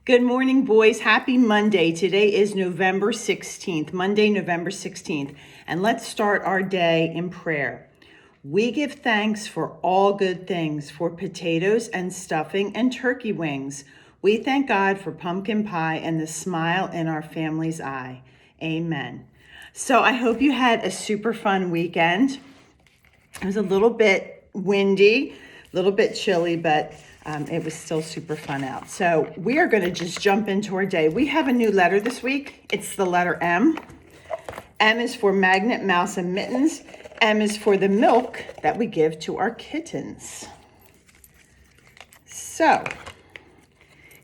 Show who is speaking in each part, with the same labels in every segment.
Speaker 1: Good morning, boys. Happy Monday. Today is November 16th, Monday, November 16th. And let's start our day in prayer. We give thanks for all good things, for potatoes and stuffing and turkey wings. We thank God for pumpkin pie and the smile in our family's eye. Amen. So I hope you had a super fun weekend. It was a little bit windy, a little bit chilly, but it was still super fun out. So we are going to just jump into our day. We have a new letter this week. It's the letter M. M is for magnet, mouse, and mittens. M is for the milk that we give to our kittens. So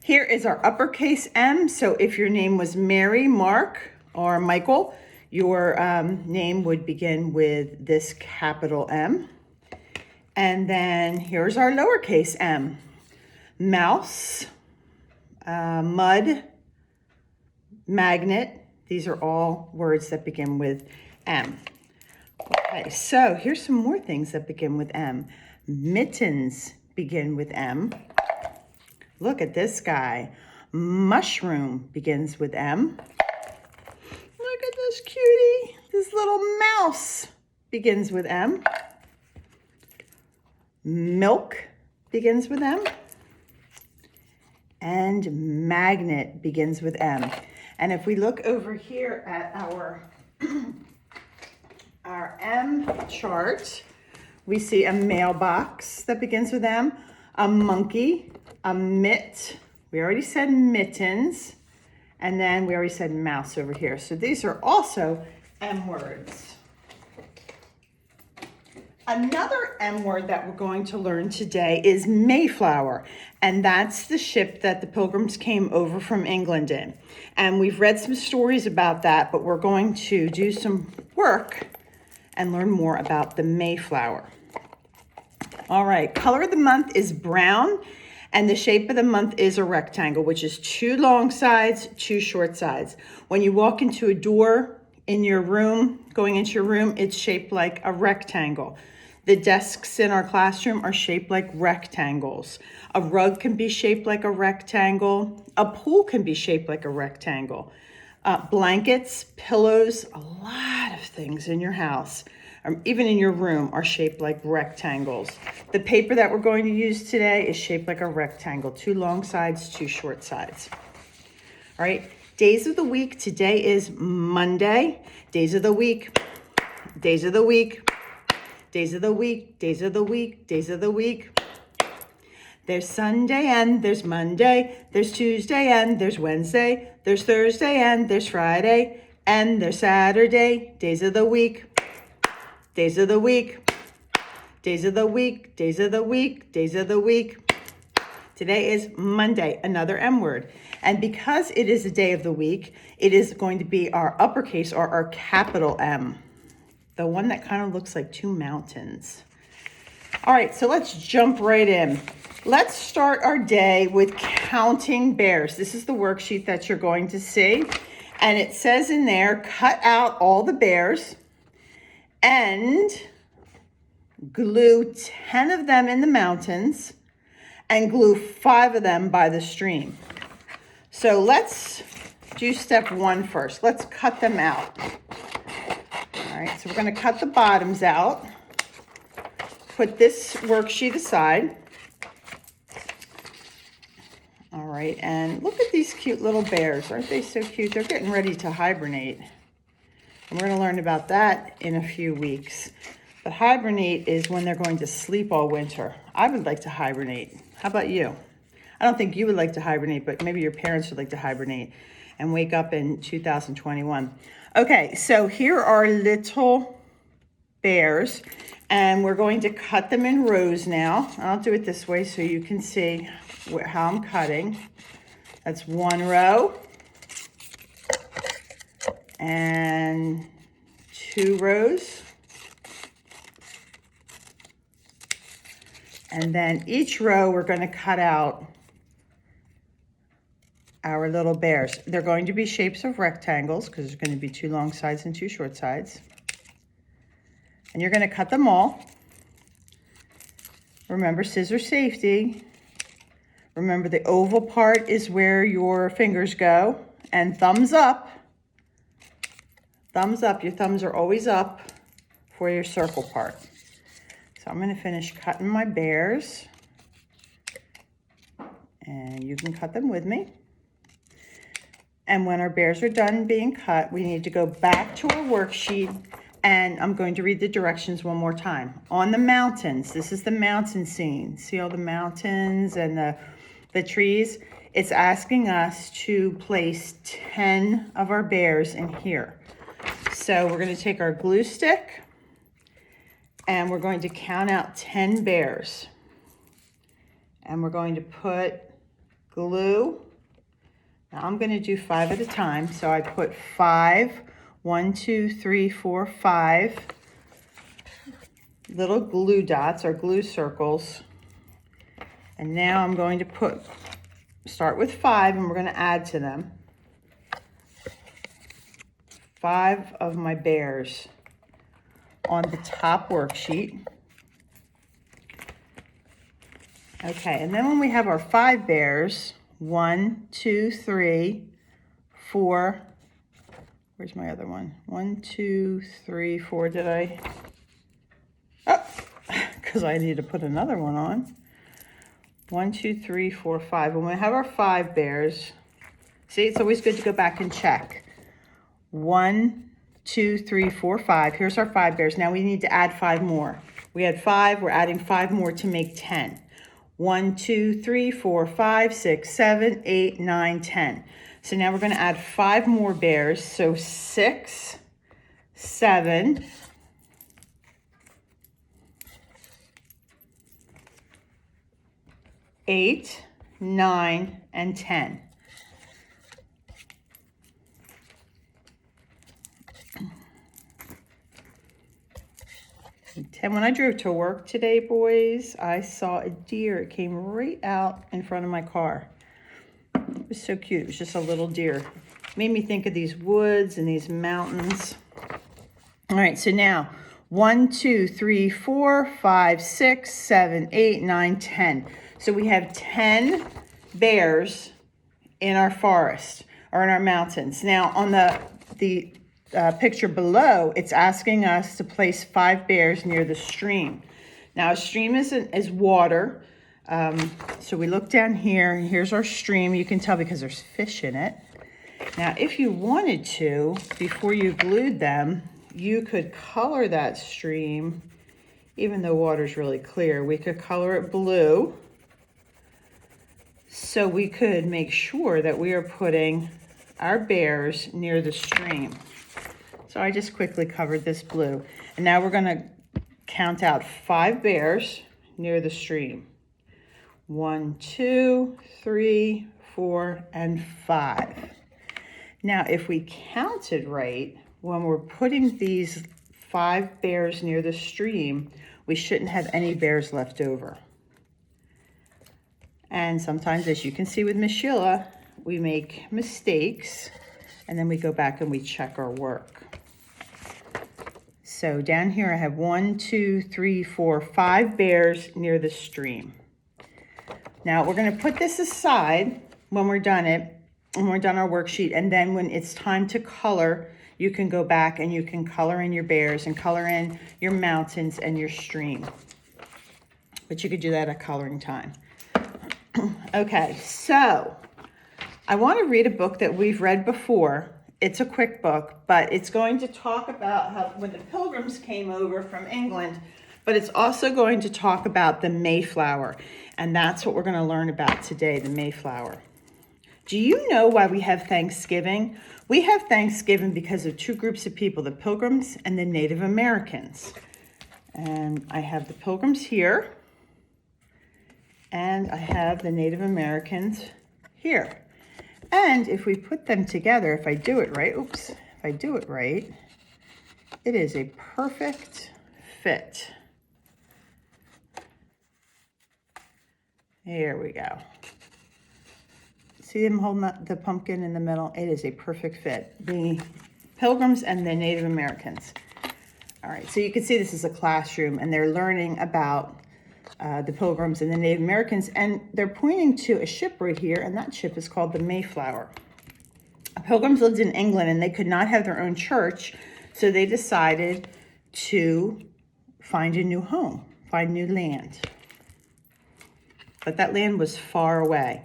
Speaker 1: here is our uppercase M. So if your name was Mary, Mark, or Michael, your name would begin with this capital M. And then here's our lowercase m. Mouse, mud, magnet. These are all words that begin with M. Okay, so here's some more things that begin with M. Mittens begin with M. Look at this guy. Mushroom begins with M. Look at this cutie. This little mouse begins with M. Milk begins with M. And magnet begins with M. And if we look over here at our M chart, we see a mailbox that begins with M, a monkey, a mitt, we already said mittens, and then we already said mouse over here. So these are also M words. Another M word that we're going to learn today is Mayflower, and that's the ship that the Pilgrims came over from England in. And we've read some stories about that, but we're going to do some work and learn more about the Mayflower. All right, color of the month is brown, and the shape of the month is a rectangle, which is 2 long sides, 2 short sides. When you walk into a door in your room, going into your room, it's shaped like a rectangle. The desks in our classroom are shaped like rectangles. A rug can be shaped like a rectangle. A pool can be shaped like a rectangle. Blankets, pillows, a lot of things in your house, even in your room, are shaped like rectangles. The paper that we're going to use today is shaped like a rectangle. 2 long sides, 2 short sides. All right, days of the week. Today is Monday. Days of the week. Days of the week. Days of the week, days of the week, days of the week. There's Sunday and there's Monday, there's Tuesday and there's Wednesday, there's Thursday and there's Friday, and there's Saturday. Days of the week, days of the week, days of the week, days of the week, days of the week. Today is Monday, another M word. And because it is a day of the week, it is going to be our uppercase or our capital M. The one that kind of looks like 2 mountains. All right, so let's jump right in. Let's start our day with counting bears. This is the worksheet that you're going to see. And it says in there, cut out all the bears and glue 10 of them in the mountains and glue 5 of them by the stream. So let's do step 1 first. Let's cut them out. All right, so we're going to cut the bottoms out. Put this worksheet aside. All right, and look at these cute little bears. Aren't they so cute? They're getting ready to hibernate. And we're going to learn about that in a few weeks. But hibernate is when they're going to sleep all winter. I would like to hibernate. How about you? I don't think you would like to hibernate, but maybe your parents would like to hibernate and wake up in 2021. Okay, so here are little bears, and we're going to cut them in rows now. I'll do it this way so you can see how I'm cutting. That's 1 row and 2 rows. And then each row we're going to cut out our little bears. They're going to be shapes of rectangles because there's going to be 2 long sides and 2 short sides. And you're going to cut them all. Remember, scissor safety. Remember, the oval part is where your fingers go, and thumbs up. Thumbs up, your thumbs are always up for your circle part. So I'm gonna finish cutting my bears, and you can cut them with me. And when our bears are done being cut, we need to go back to our worksheet, and I'm going to read the directions one more time. On the mountains, this is the mountain scene. See all the mountains and the trees? It's asking us to place 10 of our bears in here. So we're going to take our glue stick and we're going to count out 10 bears. And we're going to put glue. Now I'm going to do 5 at a time. So I put 5, 1, 2, 3, 4, 5 little glue dots or glue circles. And now I'm going to start with 5 and we're going to add to them. 5 of my bears on the top worksheet. Okay, and then when we have our 5 bears, 1, 2, 3, 4, where's my other one? 1, 2, 3, 4, did I? Oh, because I need to put another one on. 1, 2, 3, 4, 5. When we have our 5 bears, see, it's always good to go back and check. 1, 2, 3, 4, 5. Here's our 5 bears. Now we need to add 5 more. We had 5, we're adding 5 more to make 10. 1, 2, 3, 4, 5, 6, 7, 8, 9, 10. So now we're going to add 5 more bears. So 6, 7, 8, 9, and 10. And when I drove to work today, boys, I saw a deer. It came right out in front of my car. It was so cute. It was just a little deer. It made me think of these woods and these mountains. All right, so now 1, 2, 3, 4, 5, 6, 7, 8, 9, 10. So we have 10 bears in our forest or in our mountains. Now on the picture below, it's asking us to place 5 bears near the stream. Now a stream is water. So we look down here, and here's our stream. You can tell because there's fish in it. Now if you wanted to, before you glued them, you could color that stream. Even though water's really clear, we could color it blue. So we could make sure that we are putting our bears near the stream. So I just quickly covered this blue. And now we're going to count out 5 bears near the stream. 1, 2, 3, 4, and 5. Now, if we counted right, when we're putting these 5 bears near the stream, we shouldn't have any bears left over. And sometimes, as you can see with Miss Sheila, we make mistakes, and then we go back and we check our work. So down here I have 1, 2, 3, 4, 5 bears near the stream. Now we're going to put this aside when we're done our worksheet, and then when it's time to color, you can go back and you can color in your bears and color in your mountains and your stream. But you could do that at coloring time. Okay, so I want to read a book that we've read before. It's a quick book, but it's going to talk about how when the Pilgrims came over from England, but it's also going to talk about the Mayflower. And that's what we're going to learn about today, the Mayflower. Do you know why we have Thanksgiving? We have Thanksgiving because of 2 groups of people, the Pilgrims and the Native Americans. And I have the Pilgrims here, and I have the Native Americans here. And if we put them together, if I do it right, it is a perfect fit. Here we go. See them holding up the pumpkin in the middle? It is a perfect fit. The Pilgrims and the Native Americans. All right, so you can see this is a classroom, and they're learning about the Pilgrims and the Native Americans, and they're pointing to a ship right here, and that ship is called the Mayflower. Pilgrims lived in England, and they could not have their own church, so they decided to find a new home, find new land. But that land was far away.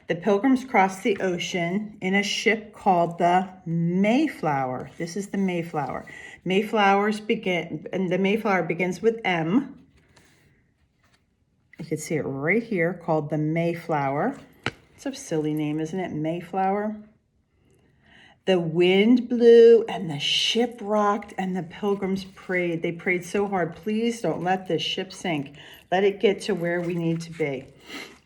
Speaker 1: The Pilgrims crossed the ocean in a ship called the Mayflower. This is the Mayflower. The Mayflower begins with M. You can see it right here, called the Mayflower. It's a silly name, isn't it? Mayflower. The wind blew and the ship rocked and the Pilgrims prayed. They prayed so hard, please don't let this ship sink. Let it get to where we need to be.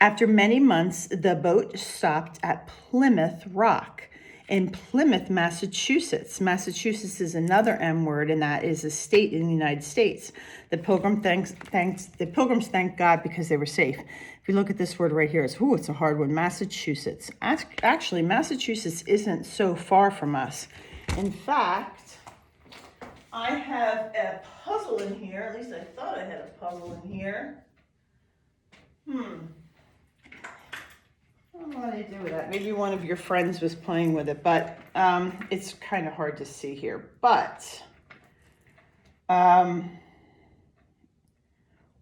Speaker 1: After many months, the boat stopped at Plymouth Rock in Plymouth, Massachusetts. Massachusetts is another M word, and that is a state in the United States. The Pilgrims thanked God because they were safe. If you look at this word right here, it's a hard one, Massachusetts. Actually, Massachusetts isn't so far from us. In fact, I have a puzzle in here. At least I thought I had a puzzle in here. I don't know what I do with that. Maybe one of your friends was playing with it, but it's kind of hard to see here. But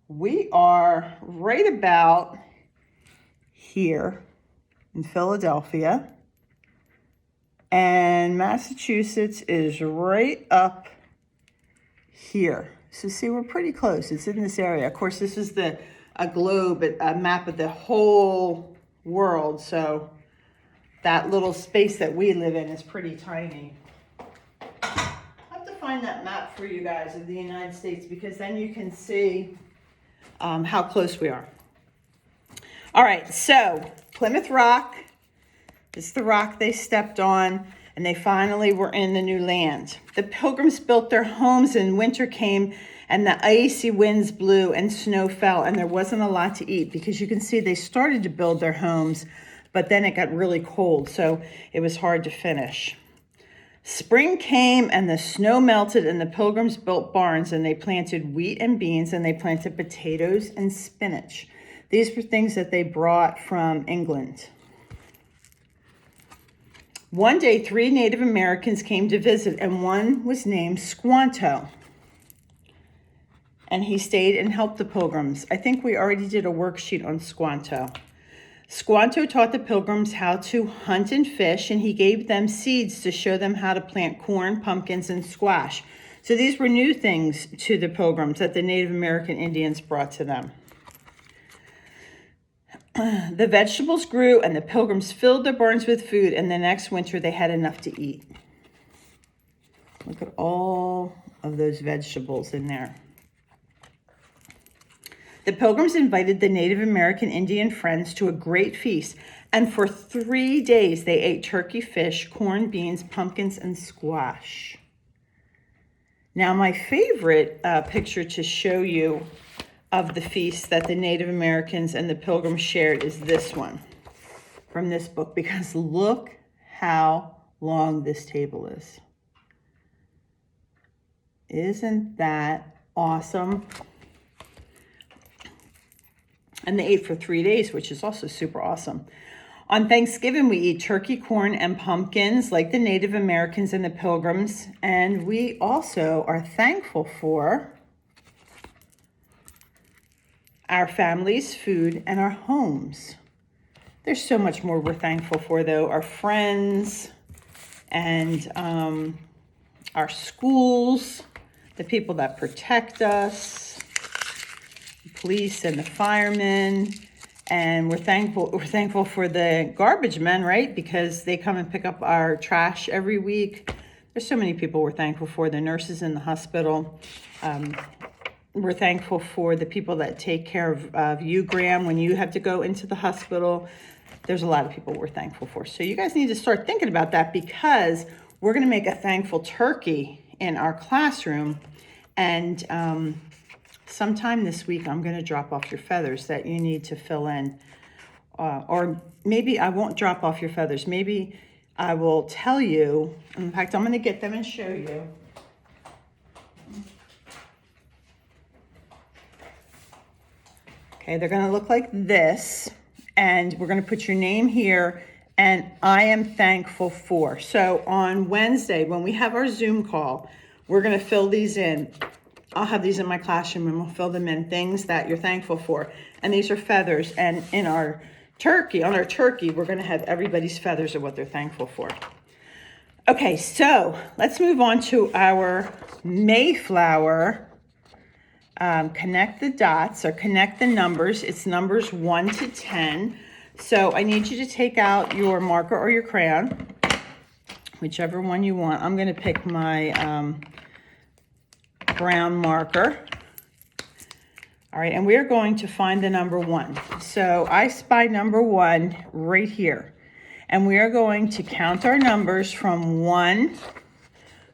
Speaker 1: we are right about here in Philadelphia, and Massachusetts is right up here. So see, we're pretty close. It's in this area. Of course, this is a globe, a map of the whole world, so that little space that we live in is pretty tiny. I have to find that map for you guys of the United States, because then you can see how close we are. All right, so Plymouth Rock is the rock they stepped on, and they finally were in the new land. The Pilgrims built their homes, and winter came, and the icy winds blew and snow fell, and there wasn't a lot to eat, because you can see they started to build their homes, but then it got really cold, so it was hard to finish. Spring came and the snow melted, and the Pilgrims built barns, and they planted wheat and beans, and they planted potatoes and spinach. These were things that they brought from England. One day, 3 Native Americans came to visit, and one was named Squanto. And he stayed and helped the Pilgrims. I think we already did a worksheet on Squanto. Squanto taught the Pilgrims how to hunt and fish, and he gave them seeds to show them how to plant corn, pumpkins, and squash. So these were new things to the Pilgrims that the Native American Indians brought to them. The vegetables grew, and the Pilgrims filled their barns with food, and the next winter they had enough to eat. Look at all of those vegetables in there. The Pilgrims invited the Native American Indian friends to a great feast, and for 3 days they ate turkey, fish, corn, beans, pumpkins, and squash. Now, my favorite picture to show you of the feast that the Native Americans and the Pilgrims shared is this one from this book, because look how long this table is. Isn't that awesome? And they ate for 3 days, which is also super awesome. On Thanksgiving, we eat turkey, corn, and pumpkins like the Native Americans and the Pilgrims. And we also are thankful for our families, food, and our homes. There's so much more we're thankful for, though. Our friends and our schools, the people that protect us, the police and the firemen. And we're thankful for the garbage men, right? Because they come and pick up our trash every week. There's so many people we're thankful for. The nurses in the hospital. We're thankful for the people that take care of you, Graham, when you have to go into the hospital. There's a lot of people we're thankful for. So you guys need to start thinking about that, because we're going to make a thankful turkey in our classroom. And sometime this week, I'm going to drop off your feathers that you need to fill in. Or maybe I won't drop off your feathers. Maybe I will tell you. In fact, I'm going to get them and show you. Okay, they're gonna look like this, and we're gonna put your name here, and I am thankful for. So on Wednesday, when we have our Zoom call, we're gonna fill these in. I'll have these in my classroom and we'll fill them in, things that you're thankful for. And these are feathers, and in our turkey, on our turkey, we're gonna have everybody's feathers of what they're thankful for. Okay, so let's move on to our Mayflower. Connect the dots or connect the numbers. It's numbers 1 to 10. So I need you to take out your marker or your crayon, whichever one you want. I'm going to pick my brown marker. All right, and we're going to find the number 1. So I spy number 1 right here. And we are going to count our numbers from 1,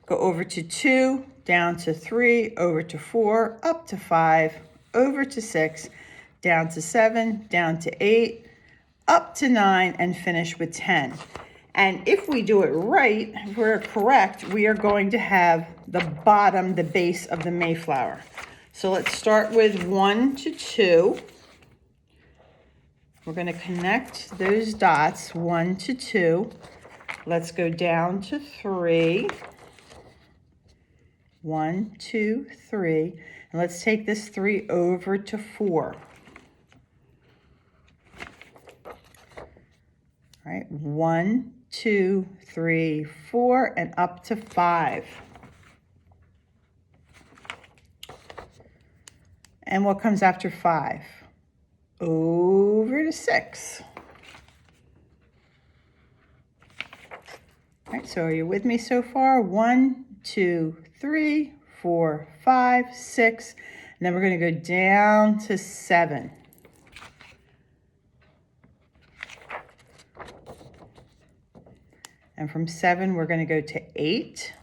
Speaker 1: go over to 2, down to 3, over to 4, up to 5, over to 6, down to 7, down to 8, up to 9, and finish with 10. And if we do it right, if we're correct, we are going to have the bottom, the base of the Mayflower. So let's start with 1 to 2. We're going to connect those dots, 1 to 2. Let's go down to 3. 1, 2, 3. And let's take this 3 over to 4. All right, 1, 2, 3, 4, and up to 5. And what comes after 5? Over to 6. All right, so are you with me so far? 1, 2, 3, 4, 5, 6. And then we're going to go down to 7. And from 7, we're going to go to 8.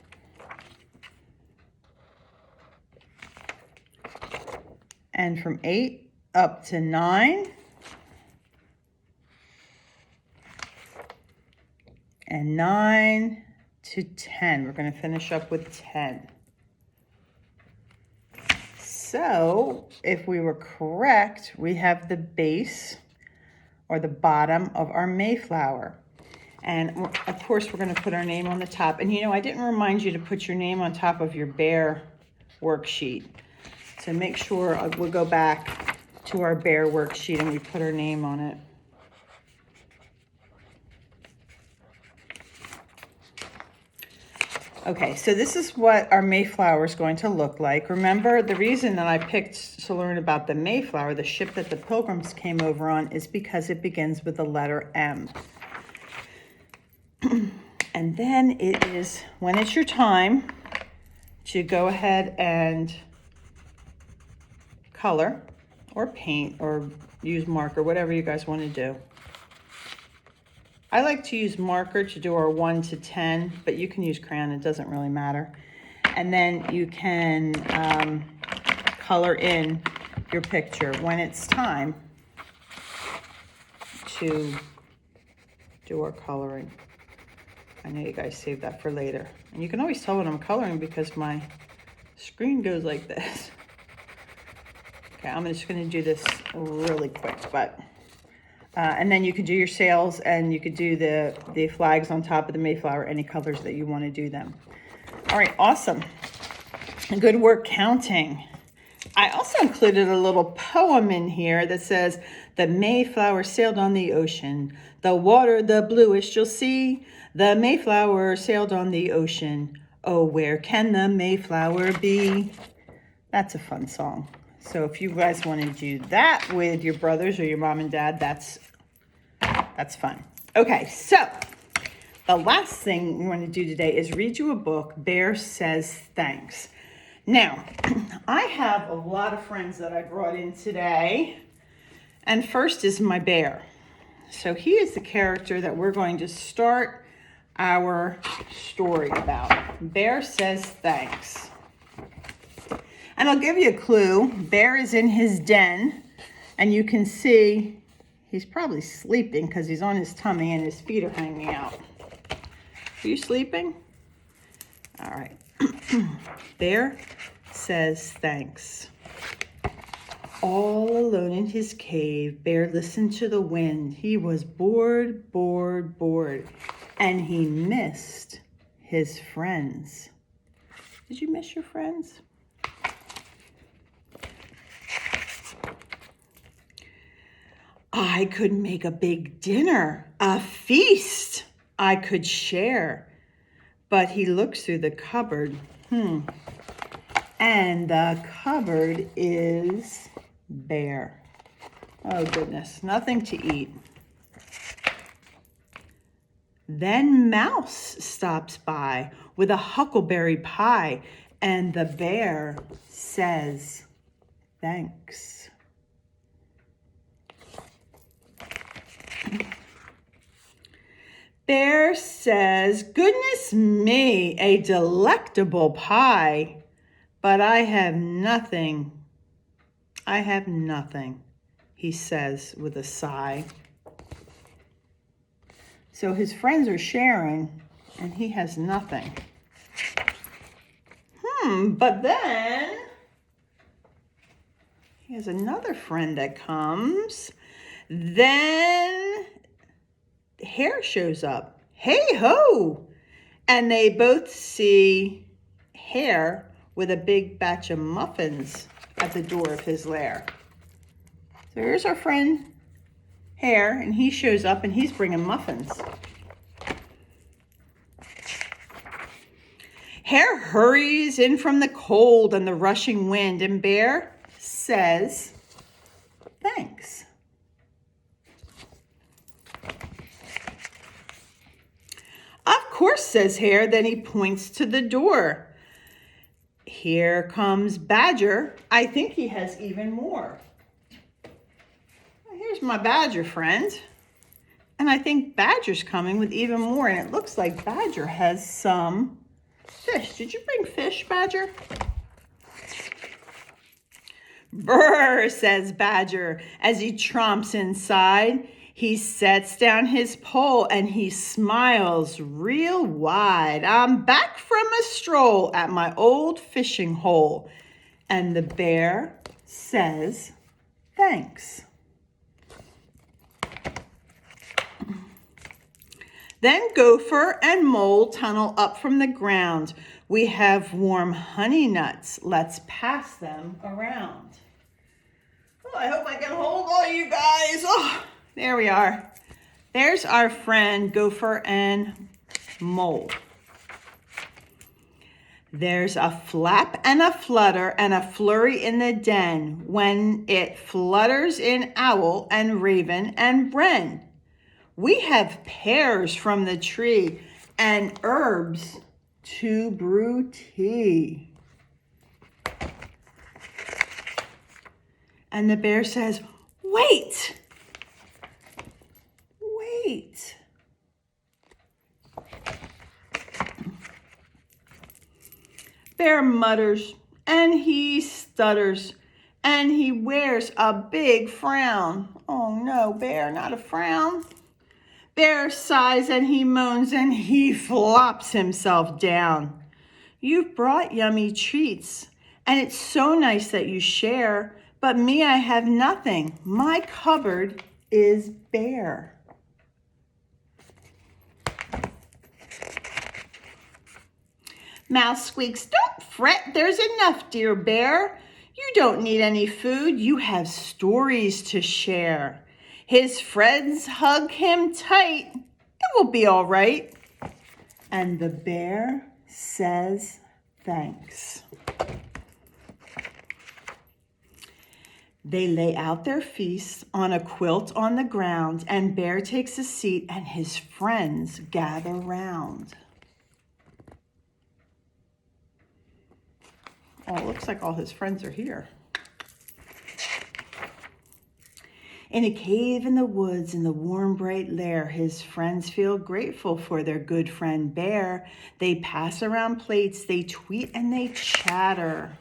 Speaker 1: And from 8 up to 9. And 9 to 10. We're going to finish up with 10. So if we were correct, we have the base or the bottom of our Mayflower. And of course, we're going to put our name on the top. And you know, I didn't remind you to put your name on top of your bear worksheet. So make sure we'll go back to our bear worksheet and we put our name on it. Okay, so this is what our Mayflower is going to look like. Remember, the reason that I picked to learn about the Mayflower, the ship that the Pilgrims came over on, is because it begins with the letter M. And then it is, when it's your time to go ahead and color or paint or use marker, whatever you guys want to do. I like to use marker to do our 1 to 10, but you can use crayon, it doesn't really matter. And then you can color in your picture when it's time to do our coloring. I know you guys saved that for later. And you can always tell when I'm coloring because my screen goes like this. Okay, I'm just gonna do this really quick, but and then you could do your sails and you could do the flags on top of the Mayflower, any colors that you want to do them. All right, awesome. Good work counting. I also included a little poem in here that says, the Mayflower sailed on the ocean. The water, the bluest you'll see. The Mayflower sailed on the ocean. Oh, where can the Mayflower be? That's a fun song. So if you guys want to do that with your brothers or your mom and dad, that's fun. Okay, so the last thing we want to do today is read you a book, Bear Says Thanks. Now, I have a lot of friends that I brought in today, and first is my bear. So he is the character that we're going to start our story about. Bear Says Thanks. And I'll give you a clue. Bear is in his den, and you can see he's probably sleeping because he's on his tummy and his feet are hanging out. Are you sleeping? All right. Bear Says Thanks. All alone in his cave, Bear listened to the wind. He was bored, bored, bored, and he missed his friends. Did you miss your friends? I could make a big dinner, a feast I could share. But he looks through the cupboard, and the cupboard is bare. Oh goodness, nothing to eat. Then Mouse stops by with a huckleberry pie, and the bear says, thanks. Bear says, goodness me, a delectable pie, but I have nothing. I have nothing, he says with a sigh. So his friends are sharing, and he has nothing. But then he has another friend that comes. Then Hare shows up. Hey ho! And they both see Hare with a big batch of muffins at the door of his lair. So here's our friend Hare, and he shows up and he's bringing muffins. Hare hurries in from the cold and the rushing wind, and Bear says, thanks. Of course, says Hare, then he points to the door. Here comes Badger. I think he has even more. Here's my Badger friend. And I think Badger's coming with even more, and it looks like Badger has some fish. Did you bring fish, Badger? Brr, says Badger as he tromps inside. He sets down his pole and he smiles real wide. I'm back from a stroll at my old fishing hole. And the bear says, thanks. Then Gopher and Mole tunnel up from the ground. We have warm honey nuts. Let's pass them around. Oh, I hope I can hold all you guys. Oh, there we are. There's our friend Gopher and Mole. There's a flap and a flutter and a flurry in the den when it flutters in owl and raven and wren. We have pears from the tree and herbs to brew tea. And the bear says, wait, wait. Bear mutters and he stutters and he wears a big frown. Oh no, Bear, not a frown. Bear sighs and he moans and he flops himself down. You've brought yummy treats, and it's so nice that you share, but me, I have nothing. My cupboard is bare. Mouse squeaks, don't fret, there's enough, dear bear. You don't need any food, you have stories to share. His friends hug him tight. It will be all right. And the bear says thanks. They lay out their feast on a quilt on the ground, and Bear takes a seat and his friends gather round. Oh, it looks like all his friends are here. In a cave in the woods, in the warm, bright lair, his friends feel grateful for their good friend Bear. They pass around plates, they tweet and they chatter.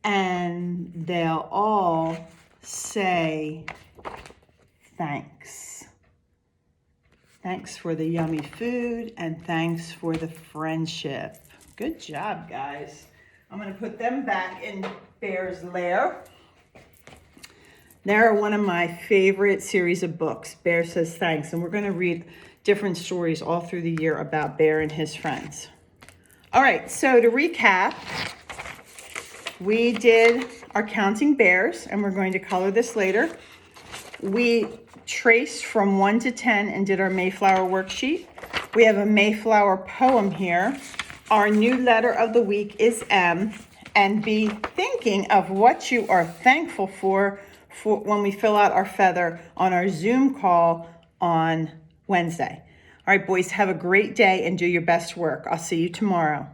Speaker 1: And they'll all say, thanks. Thanks for the yummy food and thanks for the friendship. Good job, guys. I'm going to put them back in Bear's lair. They're one of my favorite series of books, Bear Says Thanks, and we're going to read different stories all through the year about Bear and his friends. All right, so to recap, we did our Counting Bears, and we're going to color this later. We traced from 1 to 10 and did our Mayflower worksheet. We have a Mayflower poem here. Our new letter of the week is M, and be thinking of what you are thankful for when we fill out our feather on our Zoom call on Wednesday. All right, boys, have a great day and do your best work. I'll see you tomorrow.